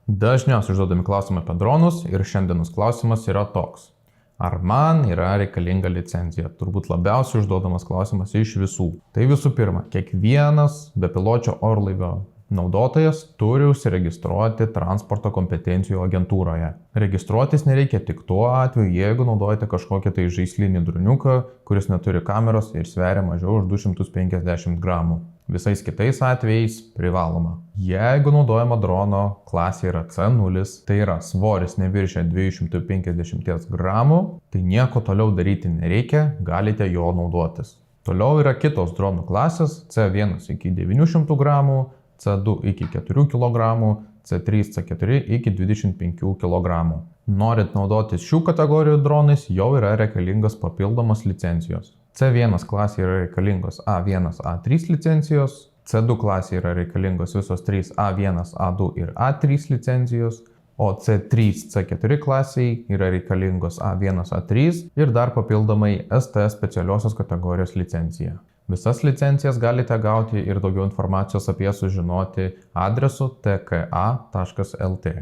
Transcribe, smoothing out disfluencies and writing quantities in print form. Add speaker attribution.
Speaker 1: Dažniausiai užduodami klausimai apie dronus ir šiandienos klausimas yra toks. Ar man yra reikalinga licencija? Turbūt labiausiai užduodamas klausimas iš visų. Tai visų pirma, kiekvienas bepiločio orlaivio naudotojas turi užsiregistruoti transporto kompetencijų agentūroje. Registruotis nereikia tik tuo atveju, jeigu naudojate kažkokį tai žaislinį droniuką, kuris neturi kameros ir sveria mažiau už 250 gramų. Visais kitais atvejais privaloma. Jeigu naudojama drono klasė yra C0, tai yra svoris neviršia 250 gramų, tai nieko toliau daryti nereikia, galite jo naudotis. Toliau yra kitos dronų klasės C1 iki 900 gramų, C2 iki 4 kg, C3, C4 iki 25 kg. Norint naudotis šių kategorijų dronais, jau yra reikalingas papildomos licencijos. C1 klasė yra reikalingos A1, A3 licencijos, C2 klasė yra reikalingos visos 3 A1, A2 ir A3 licencijos, o C3, C4 klasiai yra reikalingos A1, A3 ir dar papildomai ST specialiosios kategorijos licencija. Visas licencijas galite gauti ir daugiau informacijos apie sužinoti adresu tka.lt.